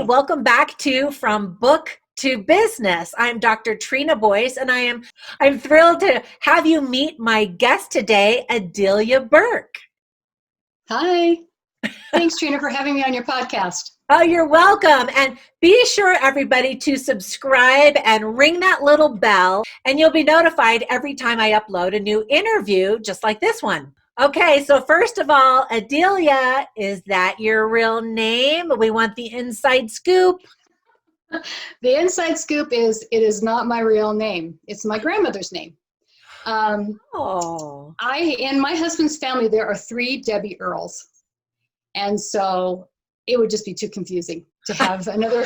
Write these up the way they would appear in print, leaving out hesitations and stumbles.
welcome back to From Book to Business. I'm Dr. Trina Boice, and I'm thrilled to have you meet my guest today, Adelia Burke. Hi. Thanks, Trina, for having me on your podcast. Oh, you're welcome. And be sure, everybody, to subscribe and ring that little bell, and you'll be notified every time I upload a new interview, just like this one. Okay, so first of all, Adelia, is that your real name? We want the inside scoop. The inside scoop is it is not my real name. It's my grandmother's name. In my husband's family, there are 3 Debbie Earls. And so it would just be too confusing to have another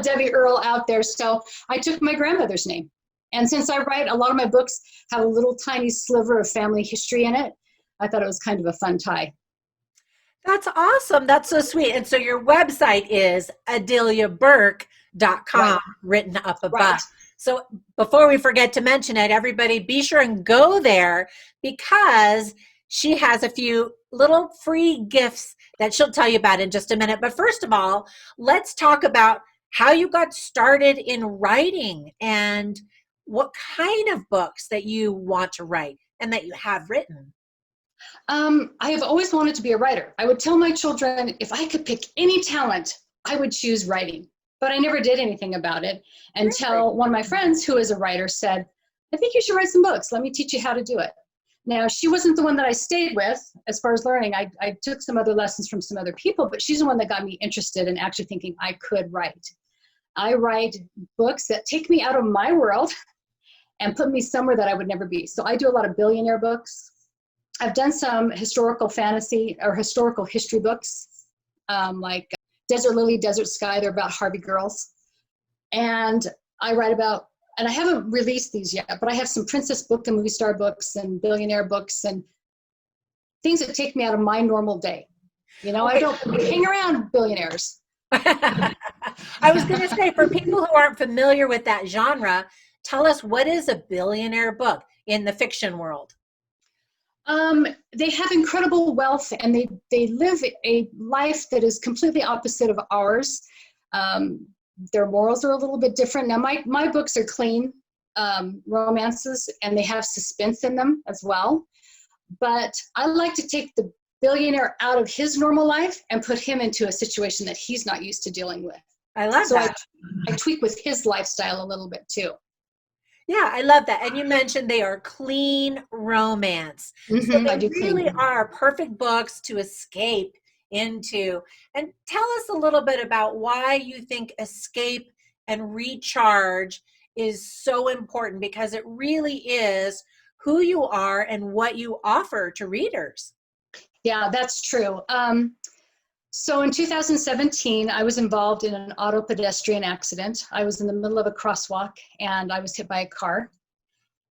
Debbie Earl out there. So I took my grandmother's name. And since I write, a lot of my books have a little tiny sliver of family history in it. I thought it was kind of a fun tie. That's awesome. That's so sweet. And so your website is adeliaburke.com, right, written up above. Right. So before we forget to mention it, everybody be sure and go there because she has a few little free gifts that she'll tell you about in just a minute. But first of all, let's talk about how you got started in writing and what kind of books that you want to write and that you have written. I have always wanted to be a writer. I would tell my children if I could pick any talent, I would choose writing. But I never did anything about it until one of my friends who is a writer said, I think you should write some books. Let me teach you how to do it. Now, she wasn't the one that I stayed with as far as learning. I took some other lessons from some other people, but she's the one that got me interested in actually thinking I could write. I write books that take me out of my world and put me somewhere that I would never be. So I do a lot of billionaire books. I've done some historical fantasy or historical history books, like Desert Lily, Desert Sky. They're about Harvey girls. And I write about, and I haven't released these yet, but I have some princess book and movie star books and billionaire books and things that take me out of my normal day. You know, I don't hang around billionaires. I was going to say, for people who aren't familiar with that genre, tell us, what is a billionaire book in the fiction world? They have incredible wealth and they live a life that is completely opposite of ours. Their morals are a little bit different. Now, my books are clean romances and they have suspense in them as well. But I like to take the billionaire out of his normal life and put him into a situation that he's not used to dealing with. I love that. I tweak with his lifestyle a little bit too. Yeah, I love that. And you mentioned they are clean romance. Mm-hmm, so they really are perfect books to escape into. And tell us a little bit about why you think escape and recharge is so important, because it really is who you are and what you offer to readers. Yeah, that's true. So in 2017, I was involved in an auto pedestrian accident. I was in the middle of a crosswalk and I was hit by a car.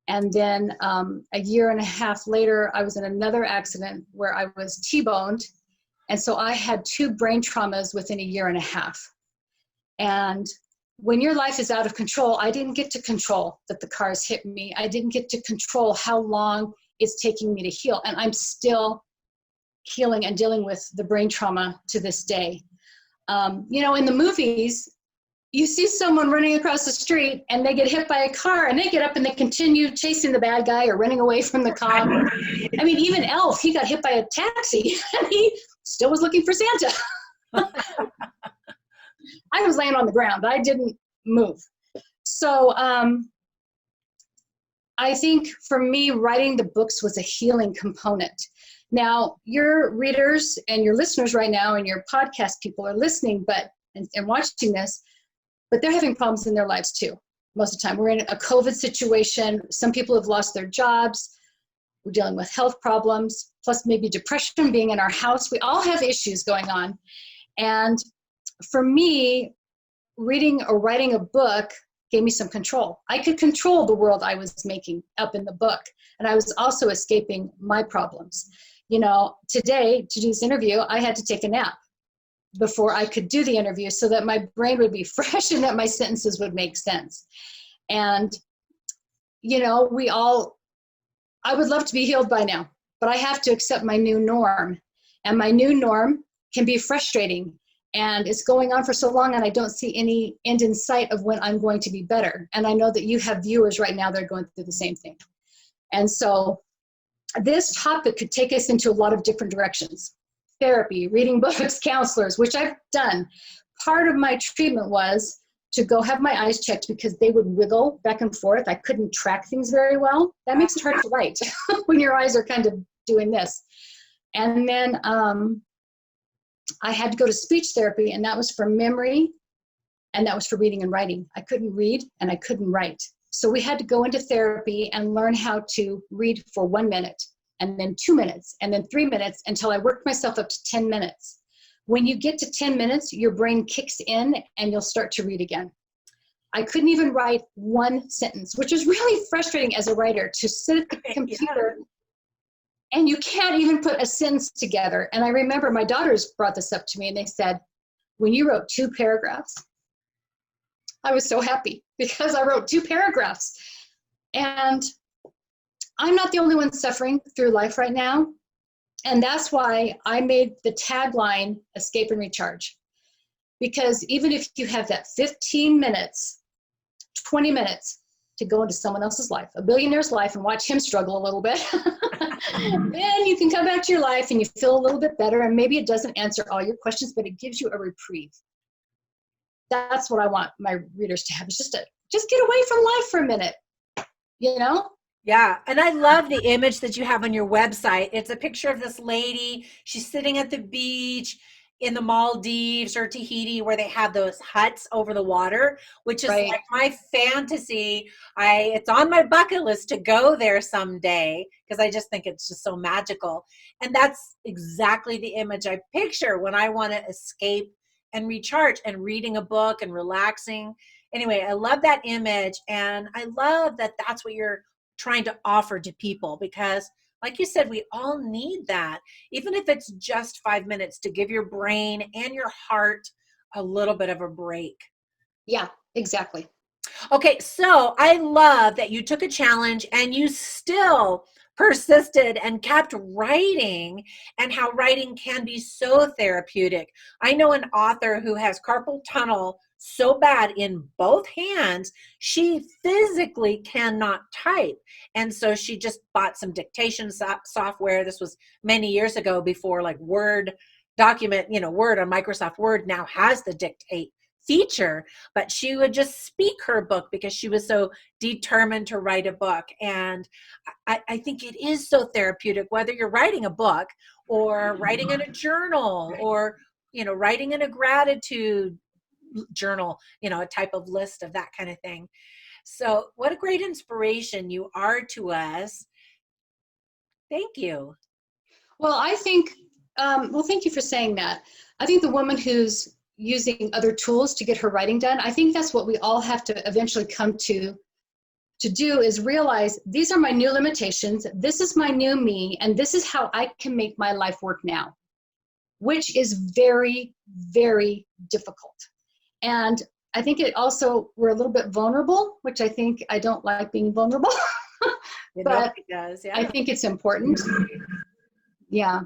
And then a year and a half later, I was in another accident where I was T-boned. And so I had 2 brain traumas within a year and a half. And when your life is out of control, I didn't get to control that the cars hit me. I didn't get to control how long it's taking me to heal. And I'm still healing and dealing with the brain trauma to this day. You know, in the movies, you see someone running across the street and they get hit by a car and they get up and they continue chasing the bad guy or running away from the cop. I mean, even Elf, he got hit by a taxi and he still was looking for Santa. I was laying on the ground. I didn't move. So I think for me, writing the books was a healing component. Now, your readers and your listeners right now and your podcast people are listening and watching this, but they're having problems in their lives too. Most of the time, we're in a COVID situation. Some people have lost their jobs. We're dealing with health problems, plus maybe depression, being in our house. We all have issues going on. And for me, reading or writing a book gave me some control. I could control the world I was making up in the book. And I was also escaping my problems. You know, today, to do this interview, I had to take a nap before I could do the interview so that my brain would be fresh and that my sentences would make sense. And, you know, I would love to be healed by now, but I have to accept my new norm. And my new norm can be frustrating And it's going on for so long, and I don't see any end in sight of when I'm going to be better. And I know that you have viewers right now that are going through the same thing. And so this topic could take us into a lot of different directions. Therapy, reading books, counselors, which I've done. Part of my treatment was to go have my eyes checked because they would wiggle back and forth. I couldn't track things very well. That makes it hard to write when your eyes are kind of doing this. And then I had to go to speech therapy, and that was for memory, and that was for reading and writing. I couldn't read and I couldn't write. So we had to go into therapy and learn how to read for 1 minute, and then 2 minutes, and then 3 minutes, until I worked myself up to 10 minutes. When you get to 10 minutes, your brain kicks in and you'll start to read again. I couldn't even write one sentence, which is really frustrating as a writer, to sit at the computer and you can't even put a sentence together. And I remember my daughters brought this up to me, and they said, when you wrote 2 paragraphs, I was so happy because I wrote 2 paragraphs. And I'm not the only one suffering through life right now. And that's why I made the tagline Escape and Recharge. Because even if you have that 15 minutes, 20 minutes to go into someone else's life, a billionaire's life, and watch him struggle a little bit, then you can come back to your life and you feel a little bit better. And maybe it doesn't answer all your questions, but it gives you a reprieve. That's what I want my readers to have, is just get away from life for a minute, you know? Yeah. And I love the image that you have on your website. It's a picture of this lady. She's sitting at the beach in the Maldives or Tahiti, where they have those huts over the water, which is Right. like my fantasy. It's on my bucket list to go there someday, because I just think it's just so magical. And that's exactly the image I picture when I want to escape and recharge, and reading a book and relaxing. Anyway, I love that image. And I love that that's what you're trying to offer to people, because like you said, we all need that, even if it's just 5 minutes, to give your brain and your heart a little bit of a break. Yeah, exactly. Okay, so I love that you took a challenge and you still persisted and kept writing, and how writing can be so therapeutic. I know an author who has carpal tunnel so bad in both hands, she physically cannot type. And so she just bought some dictation software. This was many years ago, before like Word document, Word on Microsoft Word now has the dictate feature, but she would just speak her book because she was so determined to write a book. And I think it is so therapeutic, whether you're writing a book or writing in a journal, or writing in a gratitude journal, a type of list of that kind of thing. So what a great inspiration you are to us. Thank you. Well, I think, thank you for saying that. I think the woman who's using other tools to get her writing done, I think that's what we all have to eventually come to do, is realize these are my new limitations, this is my new me, and this is how I can make my life work now, which is very, very difficult. And I think we're a little bit vulnerable, which I don't like being vulnerable, but it does, yeah. I think it's important. Yeah.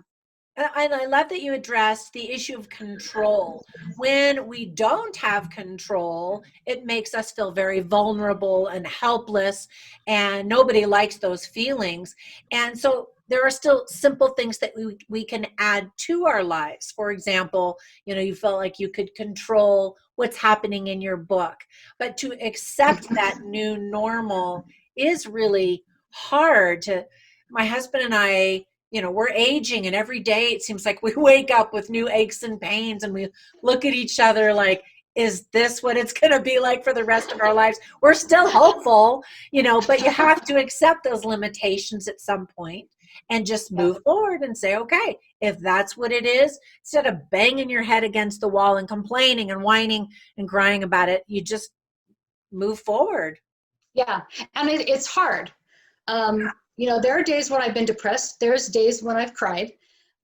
And I love that you addressed the issue of control. When we don't have control, it makes us feel very vulnerable and helpless, and nobody likes those feelings. And so there are still simple things that we can add to our lives. For example, you felt like you could control what's happening in your book, but to accept that new normal is really hard. My husband and I, we're aging, and every day it seems like we wake up with new aches and pains, and we look at each other like, is this what it's going to be like for the rest of our lives? We're still hopeful, but you have to accept those limitations at some point and just move forward and say, okay, if that's what it is, instead of banging your head against the wall and complaining and whining and crying about it, you just move forward. Yeah. And it's hard. There are days when I've been depressed. There's days when I've cried.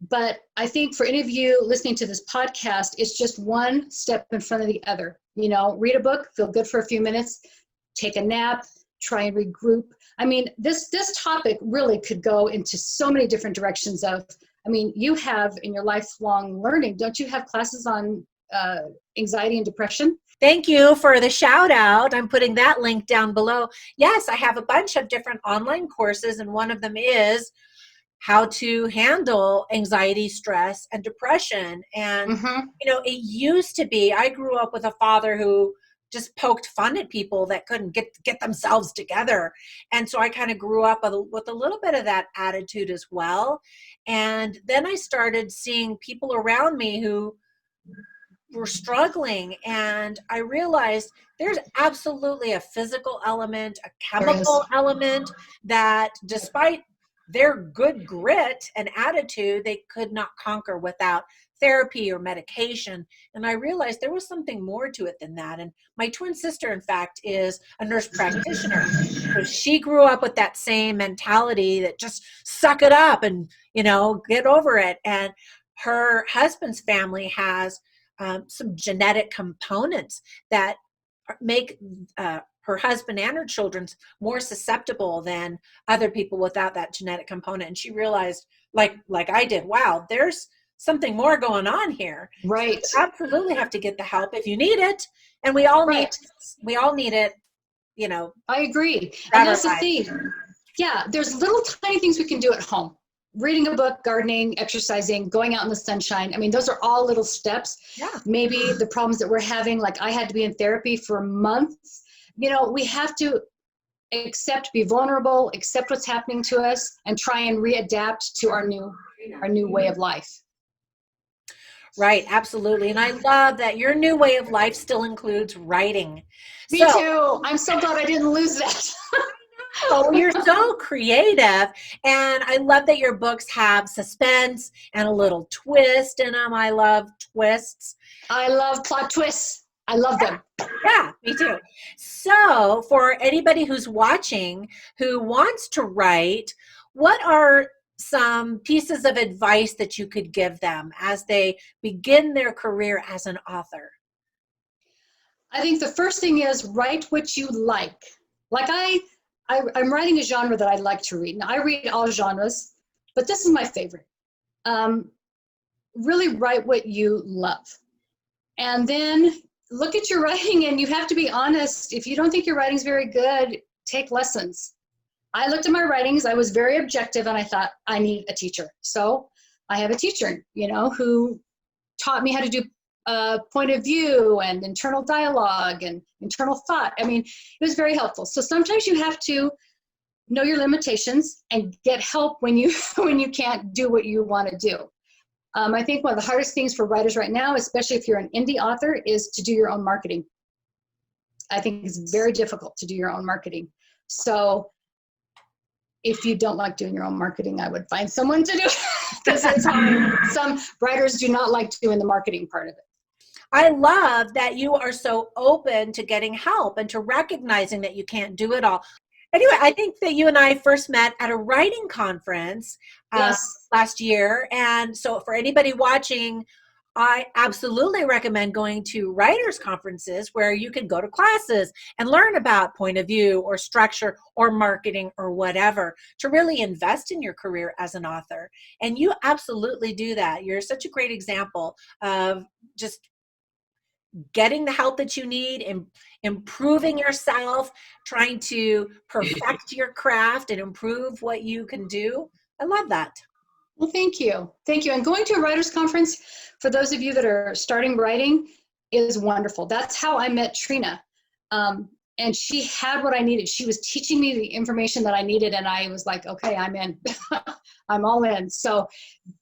But I think for any of you listening to this podcast, it's just one step in front of the other. Read a book, feel good for a few minutes, take a nap, try and regroup. I mean, this topic really could go into so many different directions you have in your lifelong learning, don't you have classes on anxiety and depression. Thank you for the shout out. I'm putting that link down below. Yes, I have a bunch of different online courses, and one of them is how to handle anxiety, stress, and depression. And, it used to be, I grew up with a father who just poked fun at people that couldn't get themselves together. And so I kind of grew up with a little bit of that attitude as well. And then I started seeing people around me who were struggling, and I realized there's absolutely a physical element, a chemical element that despite their good grit and attitude, they could not conquer without therapy or medication. And I realized there was something more to it than that. And my twin sister, in fact, is a nurse practitioner. So she grew up with that same mentality that just suck it up and, get over it. And her husband's family has some genetic components that make her husband and her children more susceptible than other people without that genetic component. And she realized, like I did, wow, there's something more going on here. Right. So you absolutely have to get the help if you need it. And we all need it. We all need it, I agree. And that's the thing. Yeah, there's little tiny things we can do at home. Reading a book, gardening, exercising, going out in the sunshine. I mean, those are all little steps. Yeah. Maybe the problems that we're having, like I had to be in therapy for months. We have to be vulnerable, accept what's happening to us, and try and readapt to our new way of life. Right, absolutely. And I love that your new way of life still includes writing. Me too. I'm so glad I didn't lose that. Oh, you're so creative. And I love that your books have suspense and a little twist in them. I love twists. I love plot twists. I love them. Yeah, me too. So for anybody who's watching who wants to write, what are some pieces of advice that you could give them as they begin their career as an author? I think the first thing is write what you like. Like I'm writing a genre that I like to read. Now, I read all genres, but this is my favorite. Really write what you love. And then look at your writing, and you have to be honest. If you don't think your writing's very good, take lessons. I looked at my writings. I was very objective, and I thought, I need a teacher. So I have a teacher, who taught me how to do point of view and internal dialogue and internal thought. I mean, it was very helpful. So sometimes you have to know your limitations and get help when you can't do what you want to do. I think one of the hardest things for writers right now, especially if you're an indie author, is to do your own marketing. I think it's very difficult to do your own marketing. So if you don't like doing your own marketing, I would find someone to do it, because it's hard. Some writers do not like doing the marketing part of it. I love that you are so open to getting help and to recognizing that you can't do it all. Anyway, I think that you and I first met at a writing conference last year. And so for anybody watching, I absolutely recommend going to writers' conferences where you can go to classes and learn about point of view or structure or marketing or whatever to really invest in your career as an author. And you absolutely do that. You're such a great example of just getting the help that you need and improving yourself, trying to perfect your craft and improve what you can do. I love that. Well, thank you. Thank you. And going to a writer's conference, for those of you that are starting writing, is wonderful. That's how I met Trina. And she had what I needed. She was teaching me the information that I needed, and I was like, okay, I'm in. I'm all in. So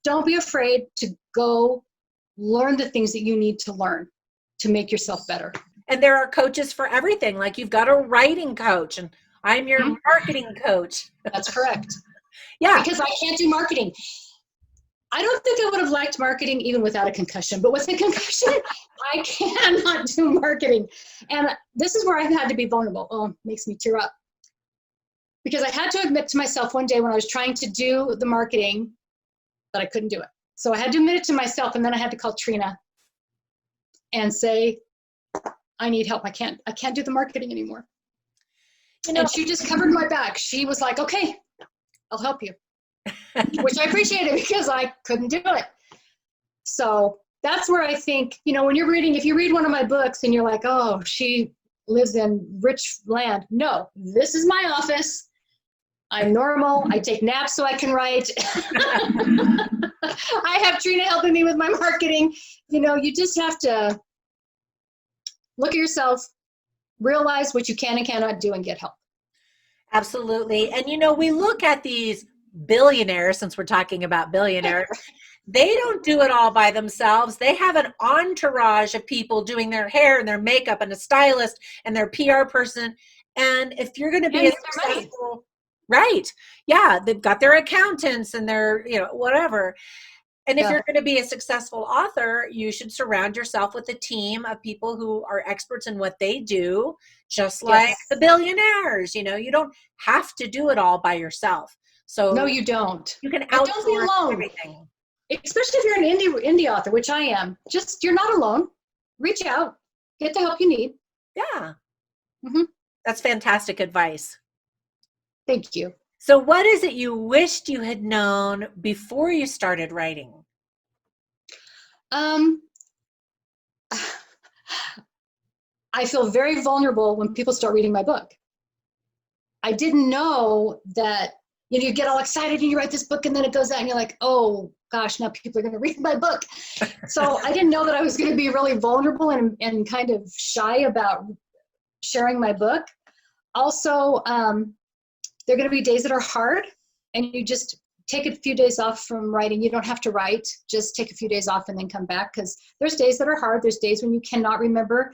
don't be afraid to go learn the things that you need to learn to make yourself better. And there are coaches for everything. Like you've got a writing coach, and I'm your marketing coach. That's correct. Yeah. Because I can't do marketing. I don't think I would have liked marketing even without a concussion, but with a concussion, I cannot do marketing. And this is where I've had to be vulnerable. Oh, it makes me tear up. Because I had to admit to myself one day when I was trying to do the marketing that I couldn't do it. So I had to admit it to myself, and then I had to call Trina and say, I need help. I can't do the marketing anymore. And she just covered my back. She was like, okay, I'll help you. Which I appreciated because I couldn't do it. So that's where I think, when you're reading, if you read one of my books and you're like, oh, she lives in rich land. No, this is my office. I'm normal. I take naps so I can write. I have Trina helping me with my marketing. You just have to look at yourself, realize what you can and cannot do, and get help. Absolutely. And we look at these billionaires, since we're talking about billionaires, they don't do it all by themselves. They have an entourage of people doing their hair and their makeup and a stylist and their PR person. And if you're going to be successful, right. Yeah. They've got their accountants and their, whatever. And if you're going to be a successful author, you should surround yourself with a team of people who are experts in what they do, just like the billionaires. You don't have to do it all by yourself. So no, you don't. You can outsource don't be alone. Everything. Especially if you're an indie author, which I am. You're not alone. Reach out. Get the help you need. Yeah. Mm-hmm. That's fantastic advice. Thank you. So what is it you wished you had known before you started writing? I feel very vulnerable when people start reading my book. I didn't know that, you get all excited and you write this book and then it goes out and you're like, oh gosh, now people are going to read my book. So I didn't know that I was going to be really vulnerable and kind of shy about sharing my book. Also, there are going to be days that are hard, and you just take a few days off from writing. You don't have to write, just take a few days off and then come back, because there's days that are hard. There's days when you cannot remember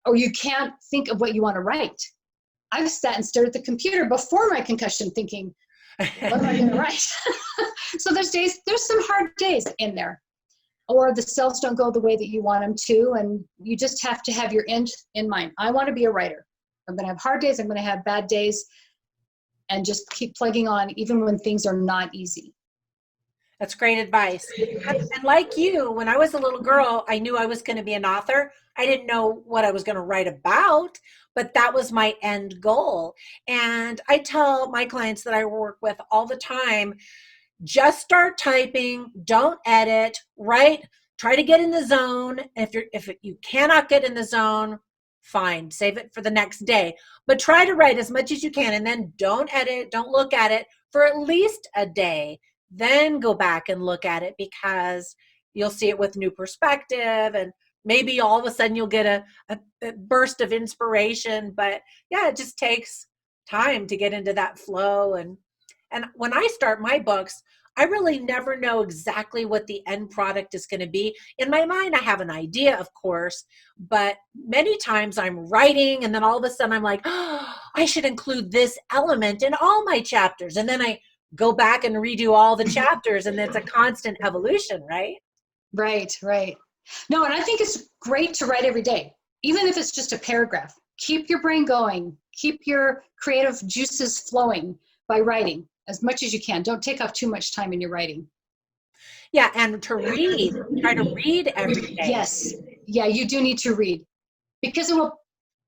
or you can't think of what you want to write. I've sat and stared at the computer before my concussion thinking, what am I going to write? So there's some hard days in there, or the sales don't go the way that you want them to, and you just have to have your end in mind. I want to be a writer. I'm going to have hard days. I'm going to have bad days, and just keep plugging on even when things are not easy. That's great advice. And like you, when I was a little girl, I knew I was going to be an author. I didn't know what I was going to write about, but that was my end goal. And I tell my clients that I work with all the time, just start typing, don't edit, write, try to get in the zone. If you cannot get in the zone, fine, save it for the next day. But try to write as much as you can, and then don't edit, don't look at it for at least a day. Then go back and look at it, because you'll see it with new perspective, and maybe all of a sudden you'll get a burst of inspiration. But yeah, it just takes time to get into that flow. And when I start my books, I really never know exactly what the end product is going to be. In my mind, I have an idea, of course, but many times I'm writing and then all of a sudden I'm like, oh, I should include this element in all my chapters. And then I go back and redo all the chapters, and it's a constant evolution, right? Right. No, and I think it's great to write every day, even if it's just a paragraph. Keep your brain going. Keep your creative juices flowing by writing as much as you can. Don't take off too much time in your writing. Yeah, and to read. Try to read every day. Yes. Yeah, you do need to read, because it will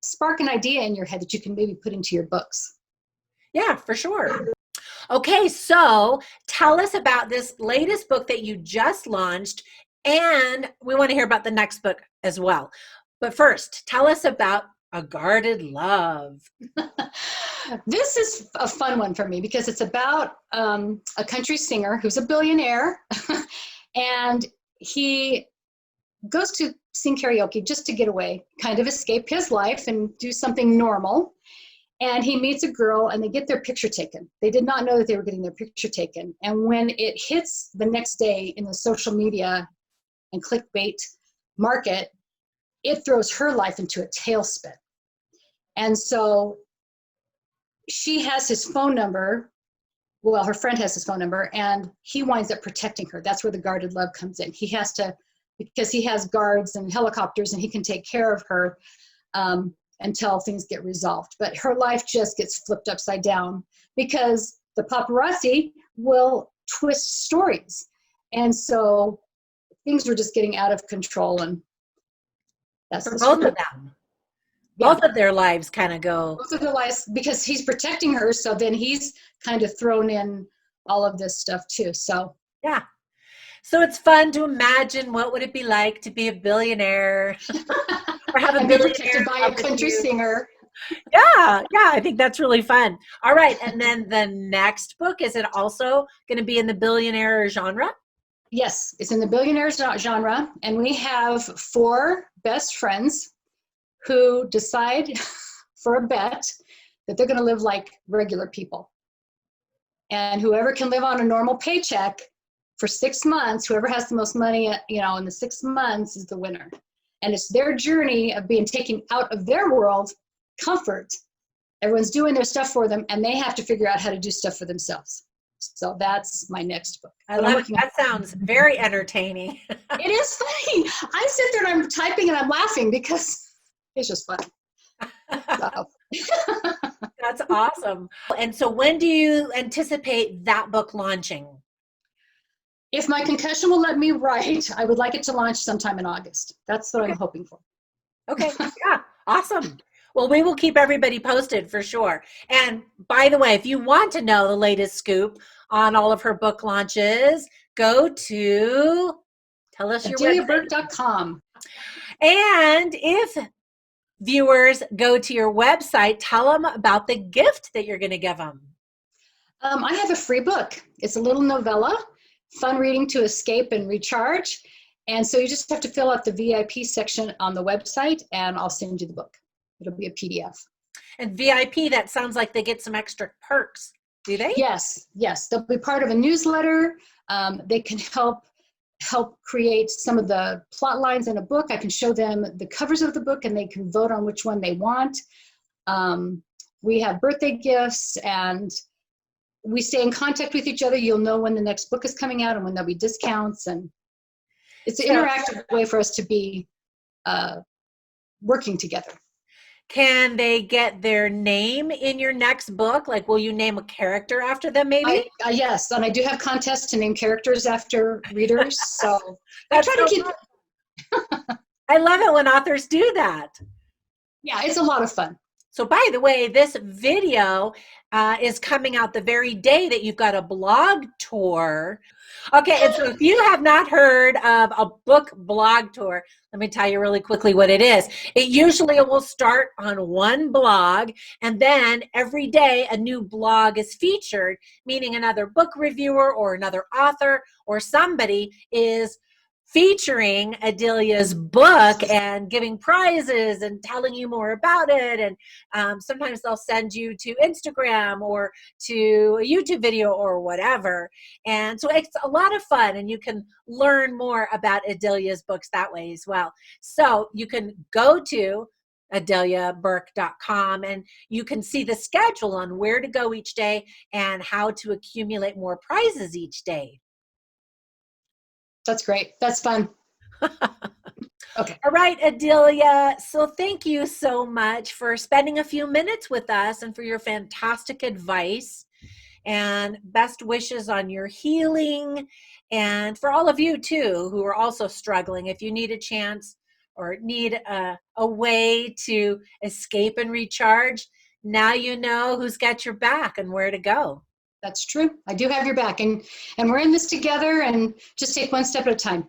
spark an idea in your head that you can maybe put into your books. Yeah, for sure. Okay, so tell us about this latest book that you just launched, and we want to hear about the next book as well. But first, tell us about A Guarded Love. This is a fun one for me, because it's about a country singer who's a billionaire, and he goes to sing karaoke just to get away, kind of escape his life and do something normal. And he meets a girl, and they get their picture taken. They did not know that they were getting their picture taken. And when it hits the next day in the social media and clickbait market, it throws her life into a tailspin. And so she has his phone number. Well, her friend has his phone number, and he winds up protecting her. That's where the guarded love comes in. He has to, because he has guards and helicopters, and he can take care of her until things get resolved. But her life just gets flipped upside down, because the paparazzi will twist stories. And so things were just getting out of control, and that's for both of them. Both of their lives kind of go. Both of their lives, because he's protecting her, so then he's kind of thrown in all of this stuff too. So yeah. So it's fun to imagine what would it be like to be a billionaire or have a And be billionaire protected by a country singer. Yeah, I think that's really fun. All right, and then the next book, is it also going to be in the billionaire genre? Yes, it's in the billionaires genre, and we have 4 best friends who decide for a bet that they're going to live like regular people. And whoever can live on a normal paycheck for 6 months, whoever has the most money, in the 6 months is the winner. And it's their journey of being taken out of their world, comfort. Everyone's doing their stuff for them, and they have to figure out how to do stuff for themselves. So that's my next book. I love it. That sounds very entertaining. It is funny. I sit there and I'm typing and I'm laughing because it's just fun. So. That's awesome. And so when do you anticipate that book launching? If my concussion will let me write, I would like it to launch sometime in August. That's what I'm hoping for. Okay. Yeah. Awesome. Well, we will keep everybody posted for sure. And by the way, if you want to know the latest scoop on all of her book launches, go to, tell us your website. AdeliaBurke.com. And if viewers go to your website, tell them about the gift that you're going to give them. I have a free book. It's a little novella, fun reading to escape and recharge. And so you just have to fill out the VIP section on the website, and I'll send you the book. It'll be a PDF. And VIP, that sounds like they get some extra perks. Do they? Yes. They'll be part of a newsletter. They can help create some of the plot lines in a book. I can show them the covers of the book, and they can vote on which one they want. We have birthday gifts, and we stay in contact with each other. You'll know when the next book is coming out and when there'll be discounts. And it's an interactive way for us to be working together. Can they get their name in your next book? Like, will you name a character after them, maybe? Yes, and I do have contests to name characters after readers. So I try to keep. I love it when authors do that. Yeah, it's a lot of fun. So by the way, this video is coming out the very day that you've got a blog tour. Okay, and so if you have not heard of a book blog tour, let me tell you really quickly what it is. It usually will start on one blog, and then every day a new blog is featured, meaning another book reviewer or another author or somebody is featuring Adelia's book and giving prizes and telling you more about it. And sometimes they'll send you to Instagram or to a YouTube video or whatever. And so it's a lot of fun, and you can learn more about Adelia's books that way as well. So you can go to AdeliaBurke.com and you can see the schedule on where to go each day and how to accumulate more prizes each day. That's great. That's fun. Okay. All right, Adelia. So thank you so much for spending a few minutes with us and for your fantastic advice, and best wishes on your healing. And for all of you too, who are also struggling, if you need a chance or need a way to escape and recharge, now you know who's got your back and where to go. That's true. I do have your back, and we're in this together, and just take one step at a time.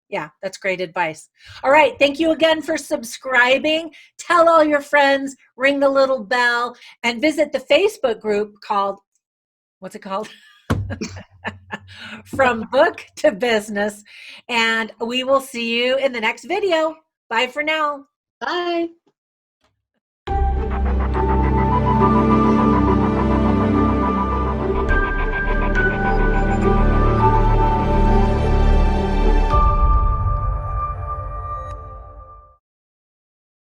Yeah, that's great advice. All right. Thank you again for subscribing. Tell all your friends, ring the little bell, and visit the Facebook group called, what's it called? From Book to Business. And we will see you in the next video. Bye for now. Bye.